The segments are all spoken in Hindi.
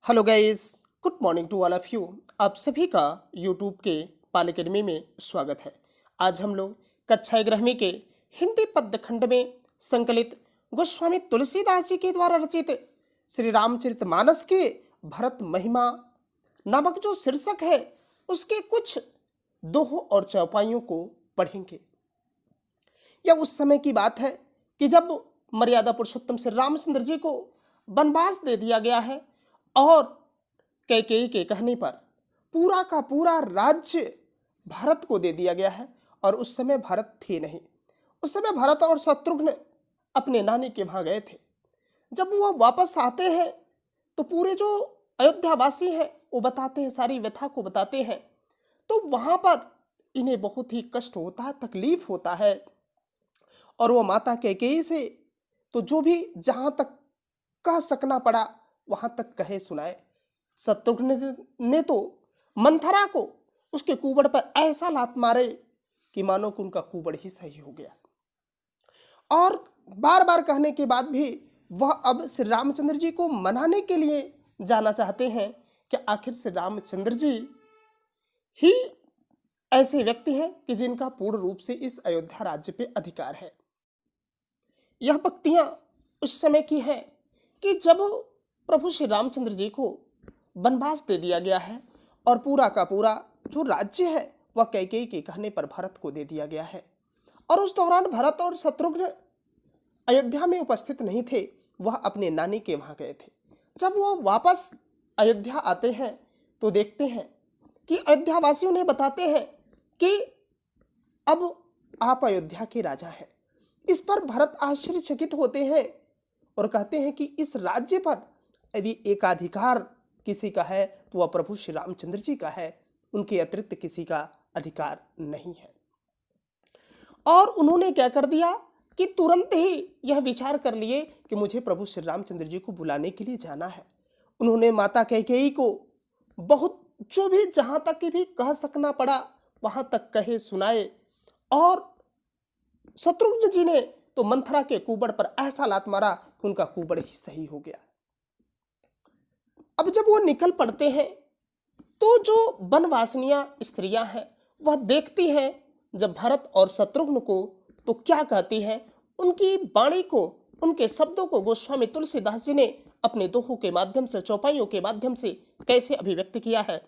Hello guys, good morning to all of you. आप सभी का यूट्यूब के पाल अकेडमी में स्वागत है। आज हम लोग कक्षा 11वीं के हिंदी पद्य खंड में संकलित गोस्वामी तुलसीदास जी के द्वारा रचित श्री रामचरितमानस के भरत महिमा नामक जो शीर्षक है उसके कुछ दोहों और चौपाइयों को पढ़ेंगे। यह उस समय की बात है कि जब मर्यादा पुरुषोत्तम श्री रामचंद्र जी को वनवास दे दिया गया है और कैकेयी के कहने पर पूरा का पूरा राज्य भरत को दे दिया गया है। और उस समय भरत थे नहीं, उस समय भरत और शत्रुघ्न अपने नानी के वहां गए थे। जब वो वापस आते हैं तो पूरे जो अयोध्यावासी हैं वो बताते हैं, सारी व्यथा को बताते हैं। तो वहां पर इन्हें बहुत ही कष्ट होता है, तकलीफ होता है। और वो माता कैकेयी से तो जो भी जहां तक कह सकना पड़ा वहां तक कहे सुनाए। शत्रुघ्न ने तो मंथरा को उसके कुबड़ पर ऐसा लात मारे कि मानो कि उनका कुबड़ ही सही हो गया। और बार बार कहने के बाद भी वह अब श्री रामचंद्र जी को मनाने के लिए जाना चाहते हैं कि आखिर श्री रामचंद्र जी ही ऐसे व्यक्ति हैं कि जिनका पूर्ण रूप से इस अयोध्या राज्य पे अधिकार है। यह पंक्तियां उस समय की है कि जब प्रभु श्री रामचंद्र जी को वनवास दे दिया गया है और पूरा का पूरा जो राज्य है वह कैकेयी के कहने पर भरत को दे दिया गया है। और उस दौरान भरत और शत्रुघ्न अयोध्या में उपस्थित नहीं थे, वह अपने नानी के वहां गए थे। जब वो वापस अयोध्या आते हैं तो देखते हैं कि अयोध्यावासी उन्हें बताते हैं कि अब आप अयोध्या के राजा हैं। इस पर भरत आश्चर्यचकित होते हैं और कहते हैं कि इस राज्य पर यदि एकाधिकार किसी का है तो वह प्रभु श्री रामचंद्र जी का है, उनके अतिरिक्त किसी का अधिकार नहीं है। और उन्होंने क्या कर दिया कि तुरंत ही यह विचार कर लिए कि मुझे प्रभु श्री रामचंद्र जी को बुलाने के लिए जाना है। उन्होंने माता कैकेयी को बहुत जो भी जहां तक भी कह सकना पड़ा वहां तक कहे सुनाए। और शत्रुघ्न जी ने तो मंथरा के कुबड़ पर ऐसा लात मारा कि उनका कुबड़ ही सही हो गया। अब जब वो निकल पड़ते हैं तो जो वनवासिनियां स्त्रियां हैं वह देखती हैं जब भरत और शत्रुघ्न को, तो क्या कहती हैं, उनकी वाणी को, उनके शब्दों को गोस्वामी तुलसीदास जी ने अपने दोहों के माध्यम से, चौपाइयों के माध्यम से कैसे अभिव्यक्त किया है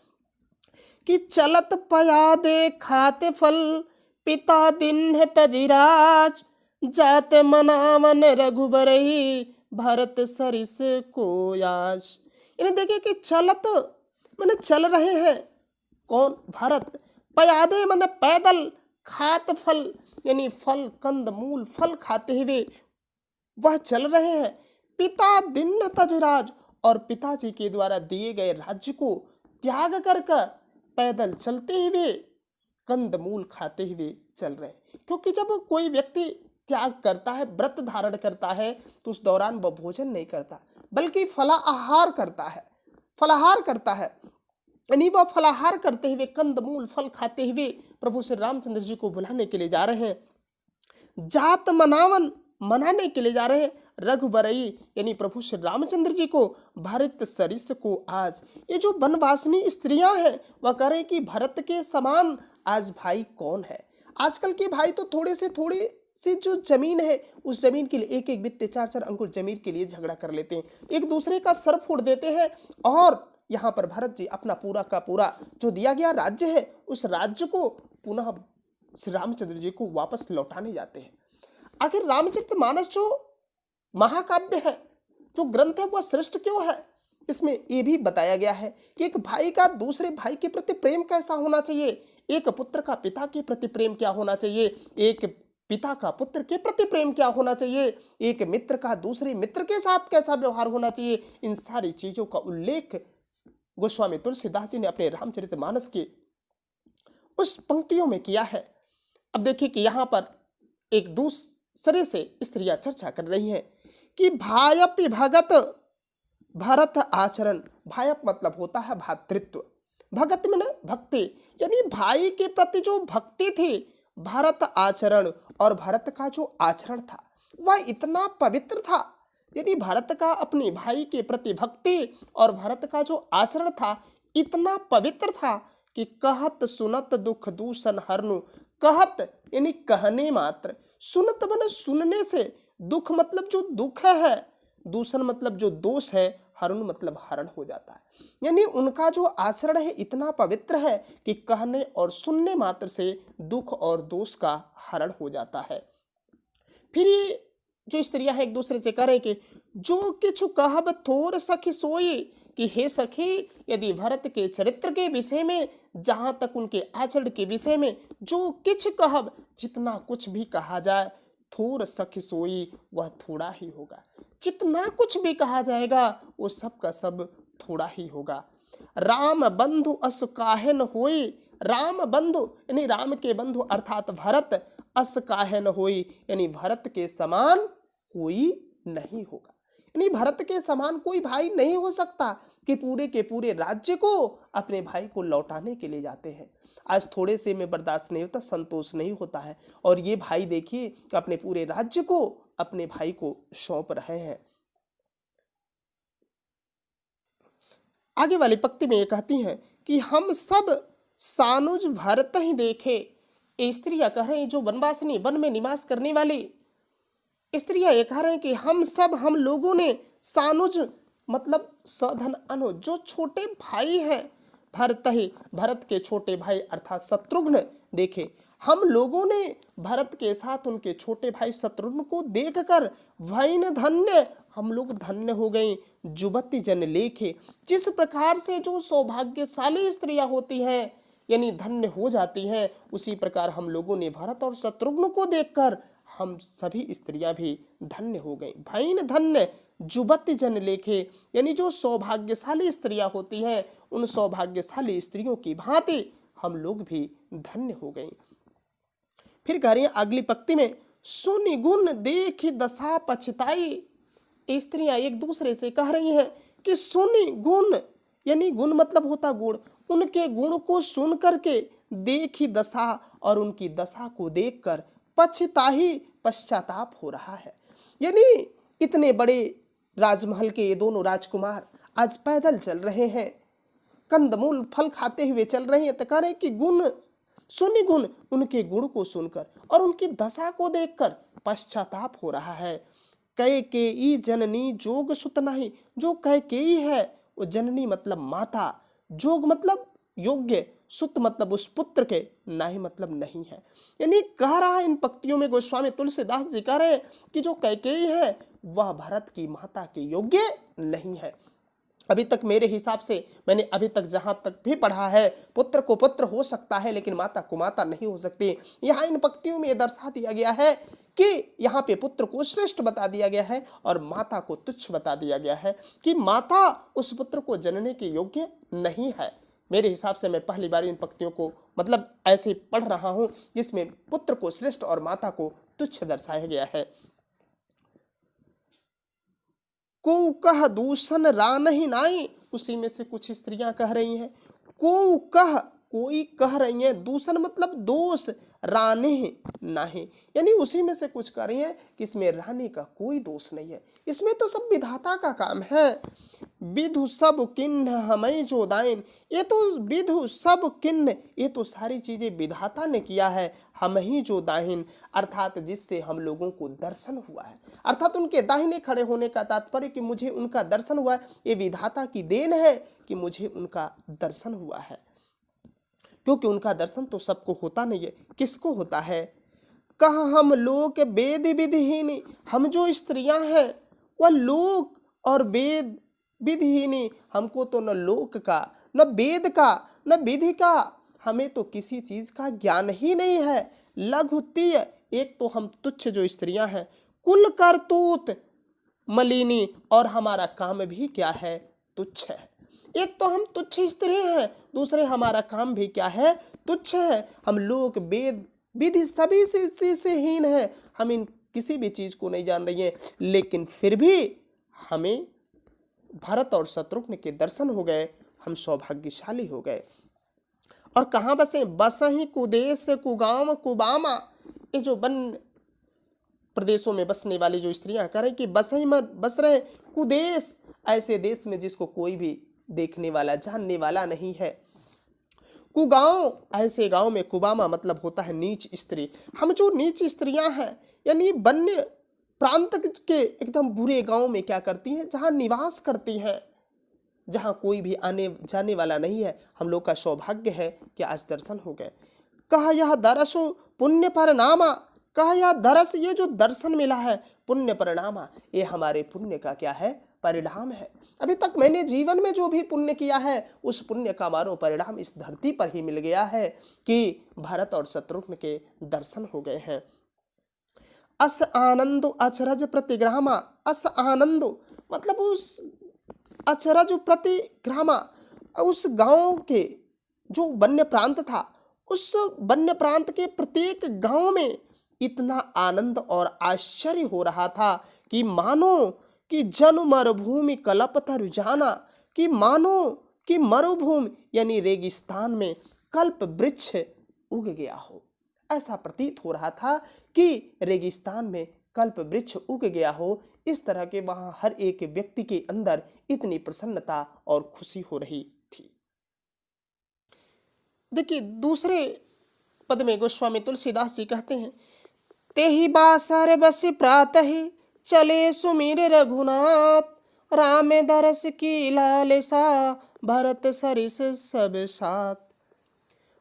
कि चलत पयादे खाते फल पिता दिन है तजिराज जात मनावन रघुबरही भरत सरिस को याश। इन्हें देखिए कि चलत मैंने चल रहे हैं, कौन, भरत, पयादे मैंने पैदल, खात फल यानी फल, कंद मूल फल खाते हुए वह चल रहे हैं। पिता दिन तजराज, और पिताजी के द्वारा दिए गए राज्य को त्याग कर पैदल चलते हुए कंद मूल खाते हुए चल रहे हैं। क्योंकि जब कोई व्यक्ति त्याग करता है, व्रत धारण करता है, तो उस दौरान वह भोजन नहीं करता बल्कि फलाहार करता है, फलाहार करता है। यानी वह फलाहार करते हुए कंद मूल फल खाते हुए प्रभु श्री रामचंद्र जी को बुलाने के लिए जा रहे हैं। जात मनावन मनाने के लिए जा रहे हैं, रघुबरई यानी प्रभु श्री रामचंद्र जी को भरत सरिस को आज। ये जो वनवासिनी स्त्रियां हैं वह कह रहे कि भरत के समान आज भाई कौन है। आजकल के भाई तो थोड़े से थोड़े सी जो जमीन है उस जमीन के लिए एक एक बित्ते, चार चार अंकुर जमीन के लिए झगड़ा कर लेते हैं, एक दूसरे का सर फोड़ देते हैं। और यहाँ पर भरत जी अपना पूरा का पूरा जो दिया गया राज्य है उस राज्य को पुनः श्री रामचंद्र जी को वापस लौटाने जाते हैं। आखिर रामचरितमानस जो महाकाव्य है, जो ग्रंथ है, वह श्रेष्ठ क्यों है, इसमें यह भी बताया गया है कि एक भाई का दूसरे भाई के प्रति प्रेम कैसा होना चाहिए, एक पुत्र का पिता के प्रति प्रेम क्या होना चाहिए, एक पिता का पुत्र के प्रति प्रेम क्या होना चाहिए, एक मित्र का दूसरे मित्र के साथ कैसा व्यवहार होना चाहिए। इन सारी चीजों का उल्लेख गोस्वामी तुलसीदास जी ने अपने रामचरितमानस के उस पंक्तियों में किया है। अब देखिए कि यहाँ पर एक दूसरे से स्त्रियां चर्चा कर रही हैं कि भायपि भगत भरत आचरण। भायप मतलब होता है भातृत्व, भगत में भक्ति, यानी भाई के प्रति जो भक्ति थी, भरत आचरण, और भरत का जो आचरण था वह इतना पवित्र था यानी भरत का अपने भाई के प्रति भक्ति और भरत का जो आचरण था इतना पवित्र था कि कहत सुनत दुख दूषण हरनु। कहत यानी कहने मात्र, सुनत बने सुनने से, दुख मतलब जो दुख है, दूषण मतलब जो दोष है, हरण मतलब हरण हो जाता है। यानी उनका जो आचरण है इतना पवित्र है कि कहने और सुनने मात्र से दुख और दोष का हरण हो जाता है। फिर ये जो स्त्रियां हैं एक दूसरे से कह रहे कि जो किछु कहब थोर सखी सोई, कि हे सखी यदि भरत के चरित्र के विषय में, जहां तक उनके आचरण के विषय में जो किछ कहब, जितना कुछ भी कहा जाए, थोर सखी सोई वह थोड़ा ही होगा। जितना कुछ भी कहा जाएगा वो सब का सब थोड़ा ही होगा। राम बंधु अस काहे न होई, राम बंधु यानी राम के बंधु अर्थात भरत, अस काहे न होई यानी भरत के समान कोई नहीं होगा। यानी भरत के समान कोई भाई नहीं हो सकता कि पूरे के पूरे राज्य को अपने भाई को लौटाने के लिए जाते हैं। आज थोड़े से में बर्दाश्त नहीं होता, संतोष नहीं होता है, और ये भाई देखिए कि अपने पूरे राज्य को अपने भाई को सौंप रहे हैं। आगे वाली पंक्ति में ये कहती हैं कि हम सब सानुज भरत ही देखे। ये स्त्रियां कह रहे हैं, जो वनवासिनी वन में निवास करने वाली स्त्रियां ये कह रहे हैं कि हम लोगों ने सानुज मतलब सधन अनु, जो छोटे भाई हैं भरत ही, भरत के छोटे भाई अर्थात शत्रुघ्न देखे। हम लोगों ने भरत के साथ उनके छोटे भाई शत्रुघ्न को देखकर वैन धन्य, हम लोग धन्य हो गए। जुबती जन लेखे, जिस प्रकार से जो सौभाग्यशाली स्त्रियां होती हैं यानी धन्य हो जाती हैं, उसी प्रकार हम लोगों ने भरत और शत्रुघ्न को देखकर हम सभी स्त्रियां भी धन्य हो गई। भैन धन्य जुबती जन लेखे, यानी जो सौभाग्यशाली स्त्रियां होती हैं उन सौभाग्यशाली स्त्रियों की भांति हम लोग भी धन्य हो गए। फिर कह रही है अगली पंक्ति में, सुनि गुण देख दशा पछताई। स्त्रियां एक दूसरे से कह रही हैं कि सुनि गुण यानी गुण मतलब होता गुण, उनके गुण को सुन करके देखी दशा और उनकी दशा को देखकर पछताही पश्चाताप हो रहा है। यानी इतने बड़े राजमहल के ये दोनों राजकुमार आज पैदल चल रहे हैं, कंदमूल फल खाते हुए चल रहे हैं, तो कह रहे कि गुण सुनि गुण, उनके गुण को सुनकर और उनकी दशा को देखकर पश्चाताप हो रहा है। कैकेयी जननी जोग सुत नहीं, जो कैकेयी है वो जननी मतलब माता, जोग मतलब योग्य, सुत मतलब उस पुत्र के, नहीं मतलब नहीं है। यानी कह रहा है इन पंक्तियों में गोस्वामी तुलसीदास जी कह रहे हैं कि जो कैकेयी है वह भरत की माता के योग्य नहीं है। अभी तक मेरे हिसाब से मैंने अभी तक जहां तक भी पढ़ा है, पुत्र को पुत्र हो सकता है लेकिन माता को माता नहीं हो सकती। यहाँ इन पंक्तियों में दर्शा दिया गया है कि यहाँ पे पुत्र को श्रेष्ठ बता दिया गया है और माता को तुच्छ बता दिया गया है कि माता उस पुत्र को जनने के योग्य नहीं है। मेरे हिसाब से मैं पहली बार इन पंक्तियों को मतलब ऐसे पढ़ रहा हूं जिसमें पुत्र को श्रेष्ठ और माता को तुच्छ दर्शाया गया है। को कह दूषण रानहि नाई, उसी में से कुछ स्त्रियां कह रही हैं को कह, कोई कह रही हैं, दूषण मतलब दोष, राने नाही यानी उसी में से कुछ कह रही हैं कि इसमें राने का कोई दोष नहीं है, इसमें तो सब विधाता का काम है। विधु सब किन्न हमें जो दाइन, ये तो विधु सब किन्न, ये तो सारी चीजें विधाता ने किया है, हम ही जो दाहिन अर्थात जिससे हम लोगों को दर्शन हुआ है, अर्थात उनके दाहिने खड़े होने का तात्पर्य कि मुझे उनका दर्शन हुआ है, ये विधाता की देन है कि मुझे उनका दर्शन हुआ है। क्योंकि उनका दर्शन तो सबको होता नहीं है, किसको होता है। कहा हम लोक वेद विधिहीनी, हम जो स्त्रियां हैं वह लोक और वेद विधिहीनी, हमको तो न लोक का न वेद का न विधि का, हमें तो किसी चीज का ज्ञान ही नहीं है। लघुतीय, एक तो हम तुच्छ जो स्त्रियां हैं, कुल करतूत मलिनी, और हमारा काम भी क्या है, तुच्छ है। एक तो हम तुच्छ स्त्री हैं, दूसरे हमारा काम भी क्या है, तुच्छ है। हम लोक वेद विधि सभी से हीन है, हम इन किसी भी चीज को नहीं जान रही हैं, लेकिन फिर भी हमें भरत और शत्रुघ्न के दर्शन हो गए, हम सौभाग्यशाली हो गए। और कहाँ बसे, बसहि कुदेश कुगाम कुबामा, ये जो वन प्रदेशों में बसने वाली जो स्त्रियां कह रही कि बस ही मत बस रहे कुदेश, ऐसे देश में जिसको कोई भी देखने वाला जानने वाला नहीं है। कुगांव, ऐसे गांव में, कुबामा मतलब होता है नीच स्त्री। हम जो नीच स्त्रियां हैं यानी वन्य प्रांत के एकदम बुरे गांव में क्या करती हैं, जहां निवास करती हैं, जहां कोई भी आने जाने वाला नहीं है। हम लोग का सौभाग्य है कि आज दर्शन हो गए। कहा यह दरसो पुण्य परिणामा, कहा यह दरस, ये जो दर्शन मिला है पुण्य परिणामा, ये हमारे पुण्य का क्या है, परिणाम है। अभी तक मैंने जीवन में जो भी पुण्य किया है उस पुण्य का मानो परिणाम इस धरती पर ही मिल गया है कि भरत और शत्रुघ्न के दर्शन हो गए हैं। अस आनंदो अचरज प्रतिग्रामा, अस आनंदो मतलब उस अचरज प्रतिग्रामा, उस गांव के जो वन्य प्रांत था, उस वन्य प्रांत के प्रत्येक गांव में इतना आनंद और आश्चर्य हो रहा था कि मानो कि जन मरुभूमि कल्पत रुझाना, कि मानो कि मरुभूमि यानी रेगिस्तान में कल्प वृक्ष उग गया हो। ऐसा प्रतीत हो रहा था कि रेगिस्तान में कल्प वृक्ष उग गया हो। इस तरह के वहां हर एक व्यक्ति के अंदर इतनी प्रसन्नता और खुशी हो रही थी। देखिए दूसरे पद में गोस्वामी तुलसीदास जी कहते हैं, तेहि बासर बस प्रातः चले सुमिर रघुनाथ, राम दरस की लालसा भरत सरिस सब साथ,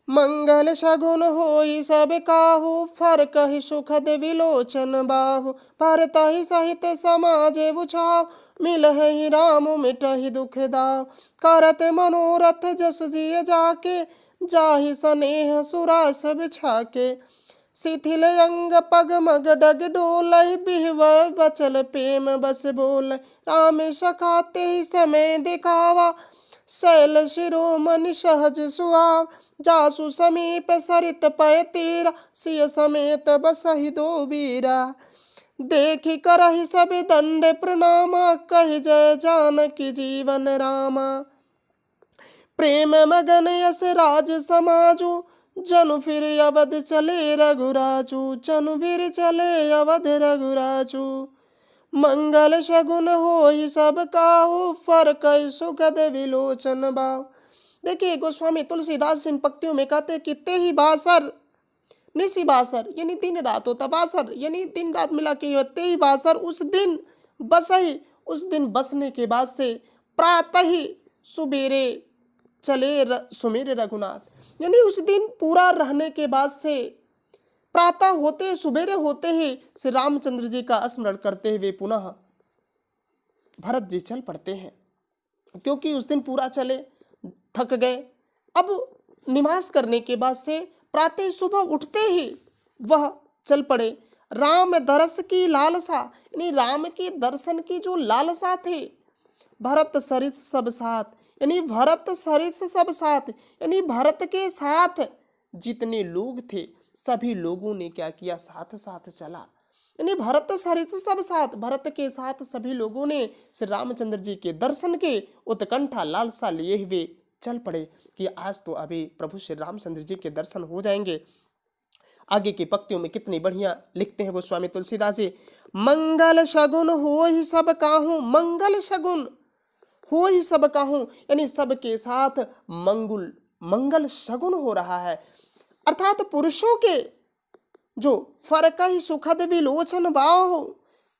मंगल शगुन होई सब काहू, फरकहि सुखद विलोचन बाहु, भरतहि सहित समाजे बुझाव, मिलहि राम मिटहि दुख दाव, करत मनोरथ जस जिय जाके, जाहि सनेह सुरास बिछाके, शिथिल अंग पग मग डग डोलहि, बिहव बचल प्रेम बस बोल, राम सखा तेहि समय दिखावा, शैल शिरोमणि सहज सुहाव, जासु समीप सरित पय तीरा, सिय समेत बसहि दो बीरा, देखि करहि सब दंड प्रणामा, कहि जय जानकी जीवन रामा, प्रेम मगन यस राज समाजू, जनु फिर अवध चले रघुराजू, जनु फिर चले अवध रघुराजू, मंगल शगुन होई सब काहू, फरकहि सुखद विलोचन बाहु। देखिए गोस्वामी तुलसीदास इन पंक्तियों में कहते कि तेहि बासर, निसी बासर यानी दिन रात होता, बासर यानी दिन रात मिला के, तेहि बासर उस दिन बसहि, उस दिन बसने के बाद से प्रातः ही सुबेरे चले सुमिर रघुनाथ, यानी उस दिन पूरा रहने के बाद से प्रातः होते सुबेरे होते ही श्री रामचंद्र जी का स्मरण करते हुए पुनः भरत जी चल पड़ते हैं, क्योंकि उस दिन पूरा चले, थक गए। अब निवास करने के बाद से प्रातः सुबह उठते ही वह चल पड़े। राम दरस की लालसा यानी राम के दर्शन की जो लालसा थी, भरत सरिस सब साथ यानी भरत सरिस सब साथ यानी भरत के साथ जितने लोग थे सभी लोगों ने क्या किया, साथ साथ चला, यानी भरत सरिस सब साथ, भरत के साथ सभी लोगों ने श्री रामचंद्र जी के दर्शन के उत्कंठा लालसा लिए हुए चल पड़े कि आज तो अभी प्रभु श्री रामचंद्र जी के दर्शन हो जाएंगे। आगे की पंक्तियों में कितनी बढ़िया लिखते हैं गोस्वामी तुलसीदास जी, मंगल शगुन हो ही सब काहू, मंगल शगुन हो ही सब काहू यानी सबके साथ मंगल शगुन हो रहा है, अर्थात पुरुषों के जो फरक ही सुखद विलोचन बाहु,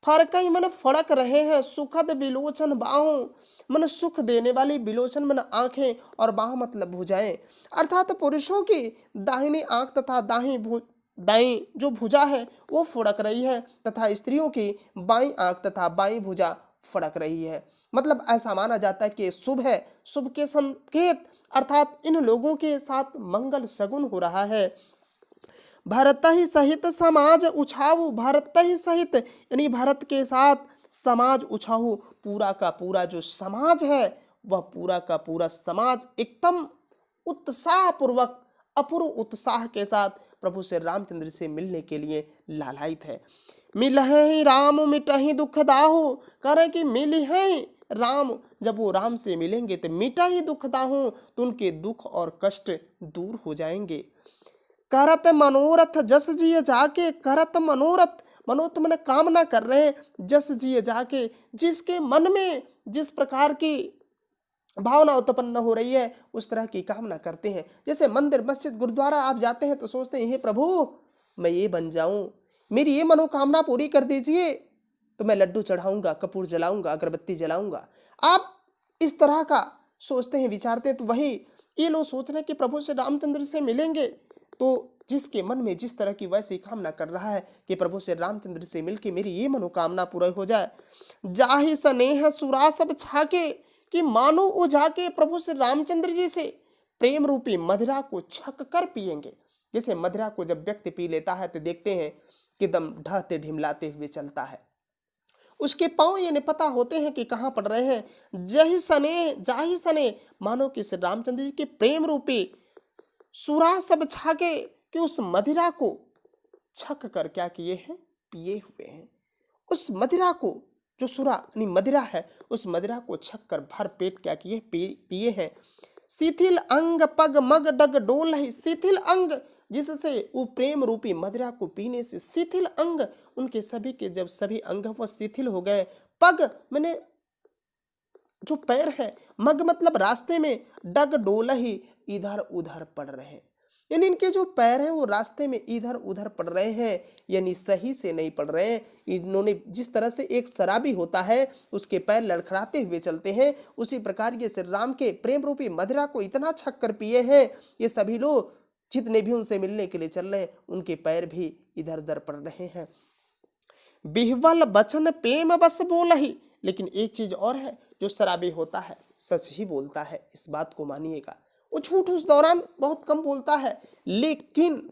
फरक ही मन फड़क रहे हैं, सुखद विलोचन बाहु मन सुख देने वाली, विलोचन मन आंखें और बाह मतलब भुजाएं, अर्थात पुरुषों की दाहिनी आंख तथा दाई जो भुजा है वो फड़क रही है तथा स्त्रियों की बाईं आंख तथा बाईं भुजा फड़क रही है। मतलब ऐसा माना जाता है कि शुभ है, शुभ के संकेत, अर्थात इन लोगों के साथ मंगल शगुन हो रहा है। भरत ही सहित समाज उछाऊ, भरत ही सहित यानी भरत के साथ समाज उछाऊ, पूरा का पूरा जो समाज है वह पूरा का पूरा समाज एकदम उत्साह पूर्वक अपूर्व उत्साह के साथ प्रभु श्री रामचंद्र से मिलने के लिए लालायित है। मिलहि राम मिटहि दुख दाहु, कह रहे कि मिले हैं राम, जब वो राम से मिलेंगे तो मिटा ही दुख दाहु, तो उनके दुख और कष्ट दूर हो जाएंगे। करत मनोरथ जस जिय जाके, करत मनोरथ मनोत्मन कामना कर रहे हैं, जस जिए जाके, जिसके मन में जिस प्रकार की भावना उत्पन्न हो रही है उस तरह की कामना करते हैं। जैसे मंदिर, मस्जिद, गुरुद्वारा आप जाते हैं तो सोचते हैं, हे प्रभु मैं ये बन जाऊं, मेरी ये मनोकामना पूरी कर दीजिए, तो मैं लड्डू चढ़ाऊंगा, कपूर जलाऊंगा, अगरबत्ती जलाऊंगा। आप इस तरह का सोचते हैं, विचारते हैं। तो वही ये लोग सोच रहे हैं कि प्रभु से रामचंद्र से मिलेंगे, तो जिसके मन में जिस तरह की वैसी कामना कर रहा है कि प्रभु से रामचंद्र से मिलके मेरी ये मनोकामना पूरा हो जाए। जाहि स्नेह सुरा सब छाके, कि मानो वो जाके प्रभु से रामचंद्र जी से प्रेम रूपी मदिरा को छक कर पिएंगे। जैसे मदिरा को जब व्यक्ति पी लेता है तो देखते हैं कि दम ढहते ढिमलाते हुए चलता है, उसके पांव ये नहीं पता होते हैं कि कहाँ पड़ रहे हैं। जही सने जाही सने, मानो कि श्री रामचंद्र जी के प्रेम रूपी सुरा सब छाके, कि उस मदिरा को छक कर क्या किए हैं, पिए हुए हैं। उस मदिरा को, जो सुरा यानी मदिरा है, उस मदिरा को छक कर भर पेट क्या किए, पिए हैं। शिथिल अंग पग मग डग डोल है, शिथिल अंग, जिससे वो प्रेम रूपी मदिरा को पीने से शिथिल अंग, उनके सभी के जब सभी अंग वो शिथिल हो गए। पग मैंने जो पैर है, मग मतलब रास्ते में, डग डोल ही इधर उधर पड़ रहे हैं, यानी इनके जो पैर हैं वो रास्ते में इधर उधर पड़ रहे हैं, यानी सही से नहीं पड़ रहे हैं। इन्होंने जिस तरह से एक शराबी होता है उसके पैर लड़खड़ाते हुए चलते हैं, उसी प्रकार ये श्री राम के प्रेम रूपी मदिरा को इतना छक कर पिए हैं, ये सभी लोग जितने भी उनसे मिलने के लिए चल रहे हैं उनके पैर भी इधर उधर पड़ रहे हैं। बिहवल बचन प्रेम बस बोल ही, लेकिन एक चीज और है, जो शराबी होता है सच ही बोलता है, इस बात को मानिएगा। वो झूठ उस दौरान बहुत कम बोलता है, लेकिन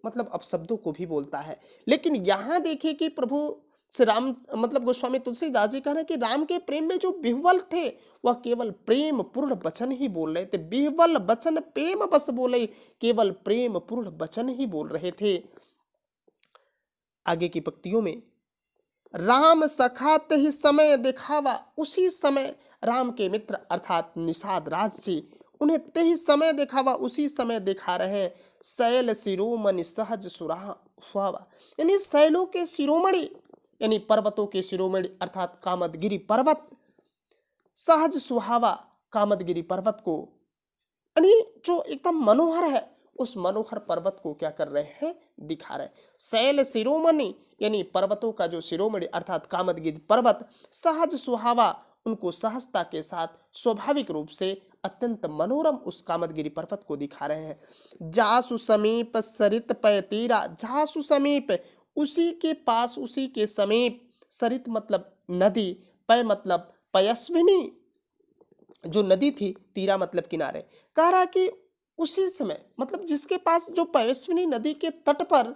मतलब अपशब्दों को भी बोलता है। लेकिन यहाँ देखिए कि प्रभु श्री राम मतलब गोस्वामी तुलसीदास जी कह रहे हैं कि राम के प्रेम में जो बिहवल थे वह केवल प्रेम पूर्ण वचन ही बोल रहे थे। बिहवल वचन प्रेम बस बोले, केवल प्रेम पूर्ण वचन ही बोल रहे थे। आगे की पंक्तियों में, राम सखाते ही समय दिखावा, उसी समय राम के मित्र अर्थात निषाद राज जी उन्हें ते ही समय दिखावा, उसी समय दिखा रहे हैं। शैल शिरोमणि सहज सुरावा, यानी शैलों के शिरोमणि यानी पर्वतों के शिरोमणि अर्थात कामदगिरि पर्वत, सहज सुहावा कामदगिरि पर्वत को, यानी जो एकदम मनोहर है उस मनोहर पर्वत को क्या कर रहे हैं, दिखा रहे हैं। शैल शिरोमणि यानी पर्वतों का जो शिरोमणि अर्थात कामदगिरि पर्वत, सहज सुहावा उनको सहजता के साथ स्वाभाविक रूप से अत्यंत मनोरम उस कामदगिरि पर्वत को दिखा रहे हैं। जासु समीप सरित पय तीरा, जासु समीप उसी के पास, उसी के समीप, सरित मतलब नदी, पय मतलब पयस्विनी जो नदी थी, तीरा मतलब किनारे, कह रहा कि उसी समय मतलब जिसके पास जो पयस्विनी नदी के तट पर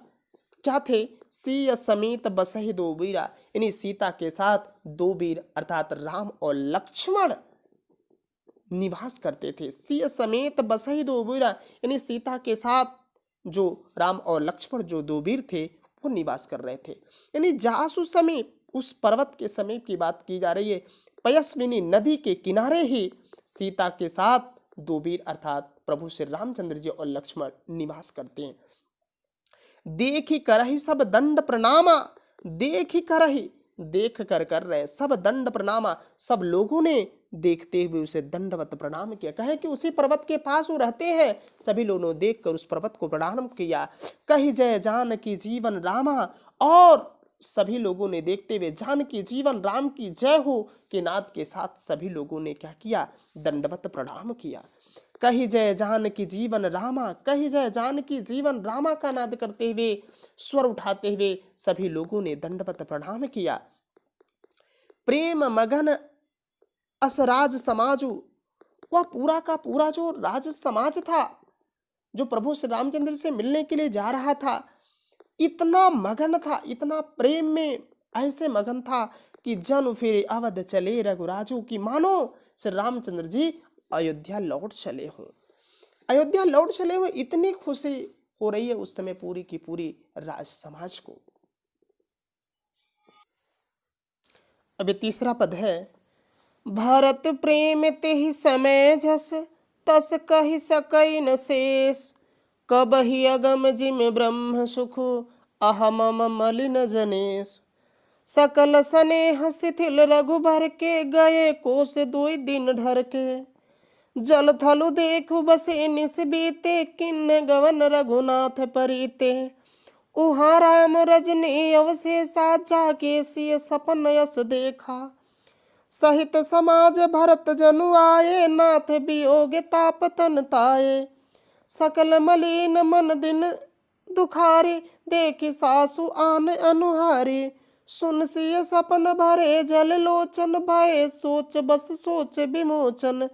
क्या थे, सीय समेत बसहि दो वीरा, यानी सीता के साथ दो वीर अर्थात राम और लक्ष्मण निवास करते थे। सीय समेत बसहि दो वीरा, यानी सीता के साथ जो राम और लक्ष्मण जो दो वीर थे वो निवास कर रहे थे। यानी जासु समीप, उस पर्वत के समीप की बात की जा रही है। पयस्विनी नदी के किनारे ही सीता के साथ दो वीर अर्थात प्रभु श्री रामचंद्र जी और लक्ष्मण निवास करते हैं। देखी करहि सब दंड प्रणामा, देखी करहि देख कर रहे हैं, सब दंड प्रणामा, सब लोगों ने देखते हुए उसे दंडवत प्रणाम किया। कहे कि उसी पर्वत के पास वो रहते हैं, सभी लोगों ने देखकर उस पर्वत को प्रणाम किया। कही जय जानकी जीवन रामा, और सभी लोगों ने देखते हुए जानकी जीवन राम की जय हो के नाद के साथ सभी लोगों ने क्या किया, दंडवत प्रणाम किया। कही जय जानकी जीवन रामा, कही जय जानकी जीवन रामा का नाद करते हुए, स्वर उठाते हुए सभी लोगों ने दंडवत प्रणाम किया। प्रेम मगन असराज समाजु, वह पूरा का पूरा जो राज समाज था, जो प्रभु श्री रामचंद्र से मिलने के लिए जा रहा था, इतना मगन था, इतना प्रेम में ऐसे मगन था कि जन फिरे अवध चले रघुराजू, की मानो श्री रामचंद्र जी अयोध्या लौट चले हों। अयोध्या लौट चले हुए इतनी खुशी हो रही है उस समय पूरी की पूरी राज समाज को। अब तीसरा पद है, भरत प्रेम तेहि समय जस, तस कहि सकई न शेष, कबहि अगम जिम ब्रह्म सुख, अहमम मलिन जनेश सकल स्नेह शिथिल रघुबर के गए कोस दुई दिन ढर के जल थलु देखु बसे निस बीते किन्न गवन रघुनाथ परीते उहाँ राम रजनी अवशेषा जाके सिय सपन यस देखा सहित समाज भरत जनु आए नाथ वियोग ताप तन ताए सकल मलिन मन दिन दुखारे देखि सासु आन अनुहारे सुन सिय सपन भरे जल लोचन भय सोच बस सोच विमोचन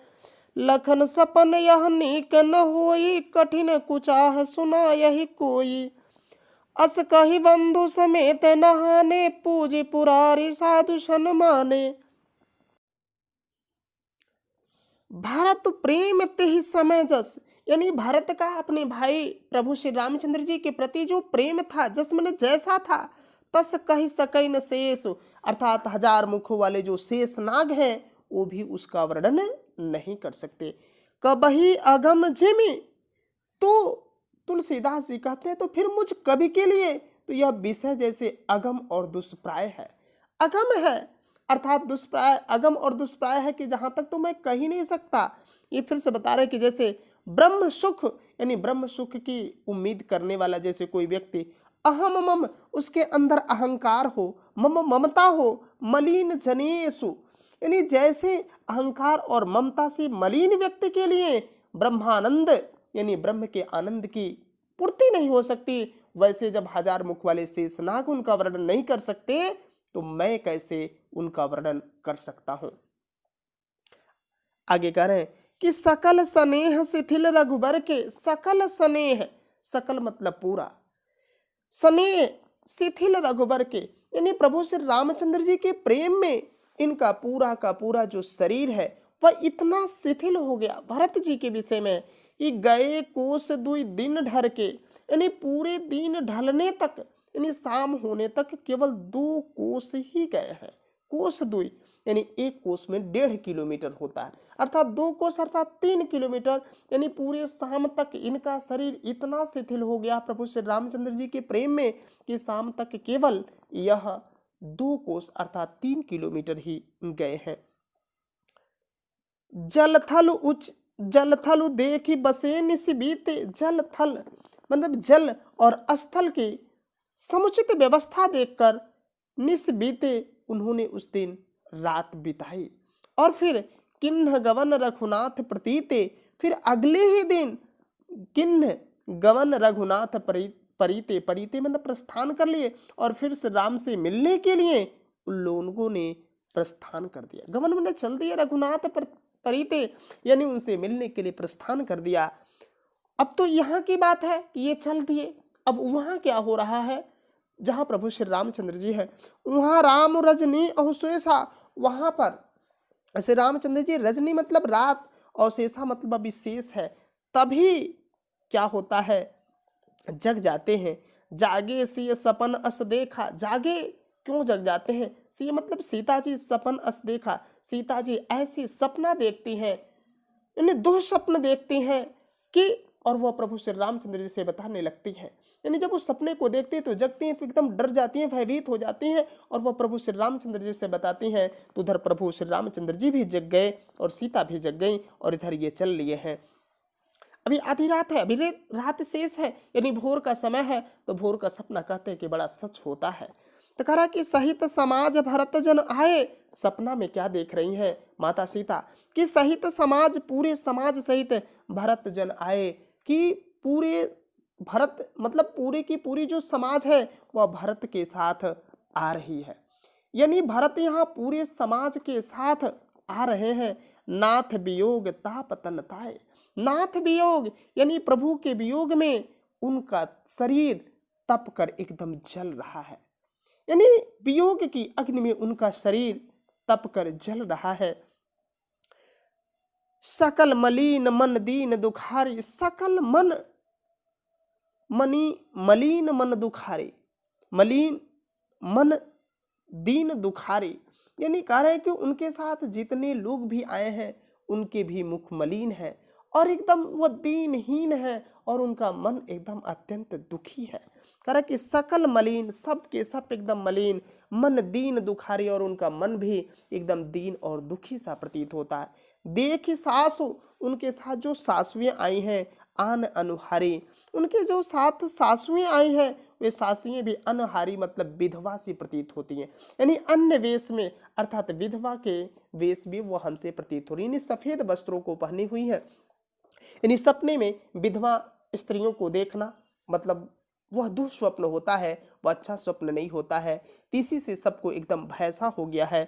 लखन सपन यह नीक न होई कठिन कुचाह सुना यही कोई अस कही बंधु समेत नहाने पूजी पुरारी साधु सन माने भारत प्रेम ते ही समय जस यानी भारत का अपने भाई प्रभु श्री रामचंद्र जी के प्रति जो प्रेम था जस मन जैसा था तस कही सकै न शेष अर्थात हजार मुखों वाले जो शेष नाग हैं वो भी उसका वर्णन नहीं कर सकते। कबही अगम जिमि तो तुलसीदास जी कहते हैं तो फिर मुझ कभी के लिए तो यह विषय जैसे अगम और दुष्प्राय है। अगम है अर्थात दुष्प्राय अगम और दुष्प्राय है कि जहां तक तो मैं कह ही नहीं सकता। ये फिर से बता रहे कि जैसे ब्रह्म सुख यानी ब्रह्म सुख की उम्मीद करने वाला जैसे कोई व्यक्ति अहम मम उसके अंदर अहंकार हो मम ममता हो मलिन जनेषु यानी जैसे अहंकार और ममता से मलिन व्यक्ति के लिए ब्रह्मानंद यानी ब्रह्म के आनंद की पूर्ति नहीं हो सकती वैसे जब हजार मुख वाले शेषनाग उनका वर्णन नहीं कर सकते तो मैं कैसे उनका वर्णन कर सकता हूं। आगे कह रहे हैं कि सकल स्नेह शिथिल रघुबर के सकल स्नेह सकल मतलब पूरा स्नेह शिथिल रघुबर के यानी प्रभु श्री रामचंद्र जी के प्रेम में इनका पूरा का पूरा जो शरीर है वह इतना शिथिल हो गया भरत जी के विषय में कि गए कोस दुई दिन ढर के यानी पूरे दिन ढलने तक यानी शाम होने तक केवल 2 कोस ही गए हैं। कोस दुई यानी एक कोस में 1.5 किलोमीटर होता है अर्थात 2 कोस अर्थात 3 किलोमीटर यानी पूरे शाम तक इनका शरीर इतना शिथिल हो गया प्रभु श्री रामचंद्र जी के प्रेम में कि शाम तक केवल यह 2 कोस अर्थात 3 किलोमीटर ही गए हैं। जल थल देखी बसे निस्बीते जल थल मतलब जल और स्थल की समुचित व्यवस्था देखकर निस्बीते उन्होंने उस दिन रात बिताई और फिर किन्ह गवन रघुनाथ प्रतीते फिर अगले ही दिन किन्ह गवन रघुनाथ परीते परीते मतलब प्रस्थान कर लिए और फिर से राम से मिलने के लिए उन लोगों ने प्रस्थान कर दिया। गमन मैंने चल दिया रघुनाथ परीते यानी उनसे मिलने के लिए प्रस्थान कर दिया। अब तो यहाँ की बात है कि ये चल दिए अब वहाँ क्या हो रहा है जहाँ प्रभु श्री रामचंद्र जी है वहाँ राम रजनी अवशेषा वहाँ पर ऐसे रामचंद्र जी रजनी मतलब रात और शेषा मतलब विशेष है तभी क्या होता है जग जाते हैं। जागे सिय सपन अस देखा जागे क्यों जग जाते हैं सिय मतलब सीता जी सपन अस देखा सीता जी ऐसी सपना देखती हैं इन्हें 2 स्वप्न देखती हैं कि और वह प्रभु श्री रामचंद्र जी से बताने लगती है यानी जब उस सपने को देखती है तो जगती हैं तो एकदम डर जाती हैं भयभीत हो जाती हैं और वह प्रभु श्री रामचंद्र जी से बताती हैं तो उधर प्रभु श्री रामचंद्र जी भी जग गए और सीता भी जग गई और इधर ये चल लिए हैं। अभी आधी रात है अभी रात शेष है यानी भोर का समय है तो भोर का सपना कहते हैं कि बड़ा सच होता है। तो कह रहा कि सहित समाज भरत जन आए सपना में क्या देख रही हैं माता सीता कि सहित समाज पूरे समाज सहित भरत जन आए कि पूरे भरत मतलब पूरे की पूरी जो समाज है वह भरत के साथ आ रही है यानी भरत यहाँ पूरे समाज के साथ आ रहे हैं। नाथ वियोग ताप तन ताए नाथ वियोग यानी प्रभु के वियोग में उनका शरीर तप कर एकदम जल रहा है यानी वियोग की अग्नि में उनका शरीर तप कर जल रहा है। सकल मलिन मन दीन दुखारी सकल मन मलिन मन दुखारे मलिन मन दीन दुखारे यानी कह रहे हैं कि उनके साथ जितने लोग भी आए हैं उनके भी मुख मलिन है और एकदम वह दीनहीन है और उनका मन एकदम अत्यंत दुखी है। कह रहा कि सकल मलिन, सब के सब एकदम मलिन, मन दीन दुखारी, और उनका मन भी एकदम दीन और दुखी सा प्रतीत होता है। देखी सासु, उनके साथ जो सासुएं आई हैं आन अनुहारी, उनके जो साथ सासुएं आई हैं वे सासुएं भी अनहारी मतलब विधवा सी प्रतीत होती हैं, यानी अन्य वेश में, अर्थात विधवा के वेश भी वो हमसे प्रतीत हो रही है। यानी सफेद वस्त्रों को पहनी हुई है। यानी सपने में विधवा स्त्रियों को देखना मतलब वह दुःस्वप्न होता है, वह अच्छा स्वप्न नहीं होता है। इसी से सबको एकदम भय सा हो गया है।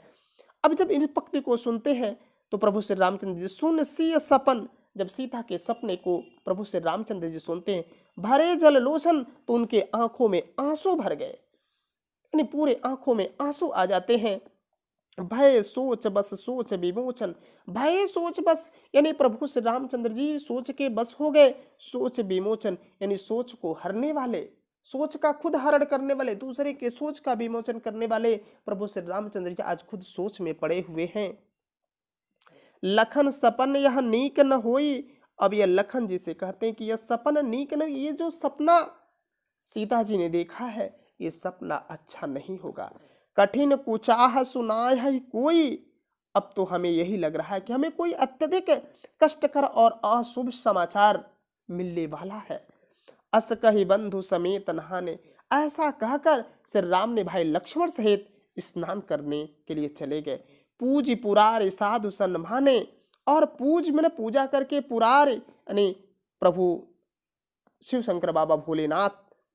अब जब इस पंक्ति को सुनते हैं तो प्रभु श्री रामचंद्र जी सुन सिय सपन, जब सीता के सपने को प्रभु श्री रामचंद्र जी सुनते हैं, भरे जल लोचन, तो उनके आंखों में आंसू भर गए, यानी पूरे आंखों में आंसू आ जाते हैं। भय सोच बस सोच विमोचन, भय सोच बस, यानी प्रभु श्री रामचंद्र जी सोच के बस हो गए। सोच विमोचन यानी सोच को हरने वाले, सोच का खुद हरण करने वाले, दूसरे के सोच का विमोचन करने वाले प्रभु श्री रामचंद्र जी आज खुद सोच में पड़े हुए हैं। लखन सपन यह नीक न होई, अब यह लखन जी से कहते हैं कि यह सपन नीक न, ये जो सपना सीता जी ने देखा है ये सपना अच्छा नहीं होगा। कठिन कुचाह सुनाय है कोई, अब तो हमें यही लग रहा है कि हमें कोई अत्यधिक कष्टकर और अशुभ समाचार मिलने वाला है। अस कही बंधु समेत नहाने, ऐसा कहकर श्री राम ने भाई लक्ष्मण सहित स्नान करने के लिए चले गए। पूज पुरार साधु सन्माने, और पूज मैंने पूजा करके, पुरार यानी प्रभु शिव शंकर बाबा भोलेनाथ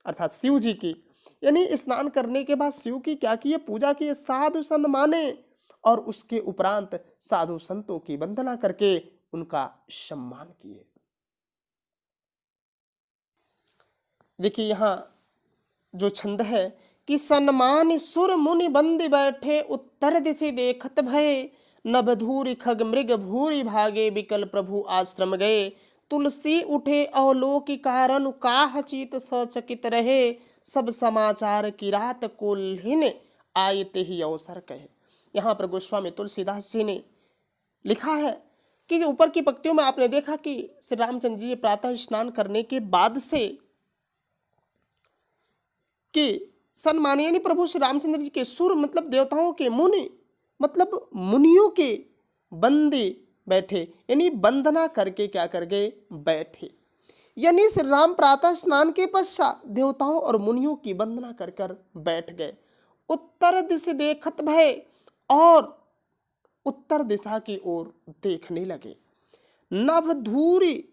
अर्थात शिव जी की, यानी स्नान करने के बाद शिव की क्या किए, पूजा किए, साधु सन्माने, और उसके उपरांत साधु संतों की वंदना करके उनका सम्मान किए। देखिए यहाँ जो छंद है कि सन्मान सुर मुनि बंदी बैठे, उत्तर दिशि देखत भय, नभधूरि खग मृग भूरि भागे, बिकल प्रभु आश्रम गए। तुलसी उठे अवलोकि कारण, काह चीत सचकित रहे, सब समाचार की रात कोल्हिन आए ते ही अवसर कहे। यहाँ पर गोस्वामी तुलसीदास जी ने लिखा है कि जो ऊपर की पंक्तियों में आपने देखा कि श्री रामचंद्र जी प्रातः स्नान करने के बाद से कि सन्मान यानी प्रभु श्री रामचंद्र जी के सुर मतलब देवताओं के, मुनि मतलब मुनियों के बंदे बैठे, यानी वंदना करके क्या कर गए, बैठे। यानी श्री राम प्रातः स्नान के पश्चात देवताओं और मुनियों की वंदना कर कर बैठ गए। उत्तर दिशा देखत भय, और उत्तर दिशा की ओर देखने लगे। नभ धूरी,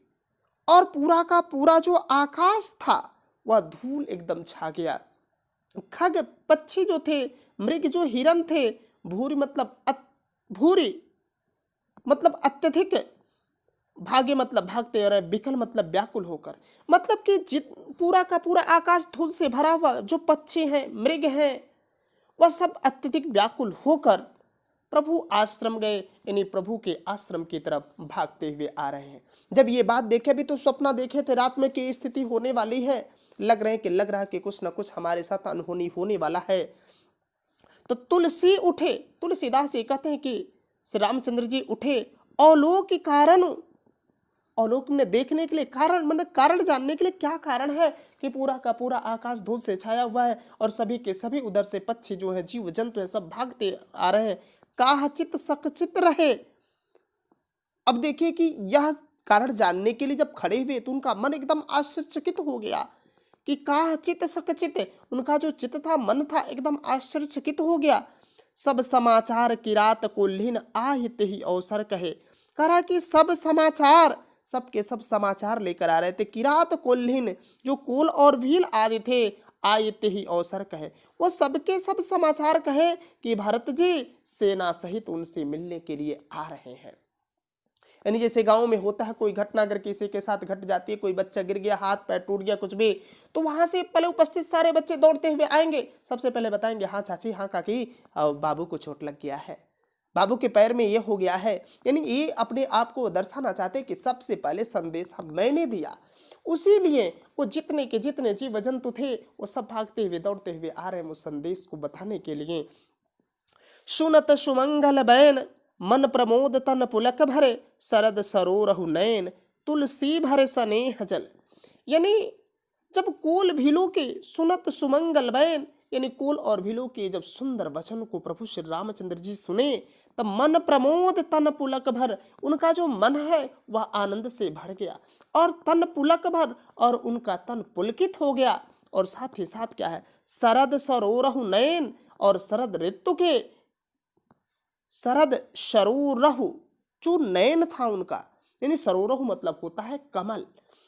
और पूरा का पूरा जो आकाश था वह धूल एकदम छा गया। खग पक्षी जो थे, मृग जो हिरन थे, भूरी मतलब भूरी मतलब अत्यधिक, भागे मतलब भागते, और विकल मतलब व्याकुल होकर, मतलब कि पूरा का पूरा आकाश धूल से भरा हुआ, जो पक्षी हैं मृग हैं वह सब अत्यधिक व्याकुल होकर प्रभु आश्रम गए, यानी प्रभु के आश्रम की तरफ भागते हुए आ रहे हैं। जब ये बात देखे, भी तो सपना देखे थे रात में कि स्थिति होने वाली है, लग रहा है कि कुछ ना कुछ हमारे साथ अनहोनी होने वाला है। तो तुलसी उठे, तुलसीदास जी कहते हैं कि श्री रामचंद्र जी उठे अवलोक के कारण, अवलोक में देखने के लिए, कारण मतलब कारण जानने के लिए, क्या कारण है कि पूरा का पूरा आकाश धूल से छाया हुआ है और सभी के सभी उधर से पक्षी जो है, जीव जंतु है, सब भागते आ रहे हैं। काह चित सकचित रहे, अब देखिए कि यह कारण जानने के लिए जब खड़े हुए तो उनका मन एकदम आश्चर्यचकित हो गया कि काह चित सकचित, उनका जो चित्त था, मन था, एकदम आश्चर्यचकित हो गया। सब समाचार की रात कोल्हिन आहित ही अवसर कहे, कहा कि सब समाचार, सबके सब समाचार लेकर आ रहे थे। किरात कोल्हिन जो कोल और भील आदि थे, आयते ही अवसर कहे, वो सबके सब समाचार कहे कि भरत जी सेना सहित उनसे मिलने के लिए आ रहे हैं। यानी जैसे गांव में होता है, कोई घटना अगर किसी के साथ घट जाती है, कोई बच्चा गिर गया, हाथ पैर टूट गया, कुछ भी, तो वहां से पहले उपस्थित सारे बच्चे दौड़ते हुए आएंगे, सबसे पहले बताएंगे हाँ चाची, हाँ काकी, बाबू को चोट लग गया है, बाबू के पैर में ये हो गया है। यानी ये अपने आप को दर्शाना चाहते कि सबसे पहले संदेश मैंने दिया। उसी लिए वो जितने के जितने जीव जंतु थे वो सब भागते हुए दौड़ते हुए आ रहे हैं उस संदेश को बताने के लिए। सुनत सुमंगल बैन, मन प्रमोद तन पुलक भरे, शरद सरोरहु नैन, तुलसी भरे स्नेह जल। यानी जब कोल भीलो के सुनत सुमंगल बैन, यानी कोल और भीलो के जब सुंदर वचन को प्रभु श्री रामचंद्र जी सुने तब मन प्रमोद तन पुलक भर, उनका जो मन है वह आनंद से भर गया और तन पुलक भर, और उनका तन पुलकित हो गया। और साथ ही साथ क्या है, शरद सरोरहु नयन, और शरद ऋतु के शरद सरोरहु जो नयन था उनका, यानी सरोरहु मतलब होता है कमल,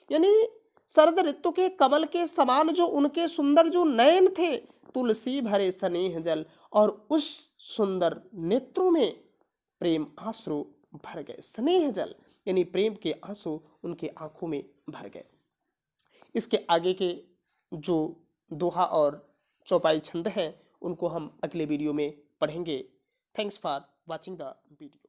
यानी शरद ऋतु के कमल के समान जो उनके सुंदर जो नयन थे, तुलसी भरे स्नेह जल, और उस सुंदर नेत्रों में प्रेम आंसू भर गए। स्नेह जल यानी प्रेम के आंसू उनके आंखों में भर गए। इसके आगे के जो दोहा और चौपाई छंद हैं उनको हम अगले वीडियो में पढ़ेंगे। Thanks for watching the video.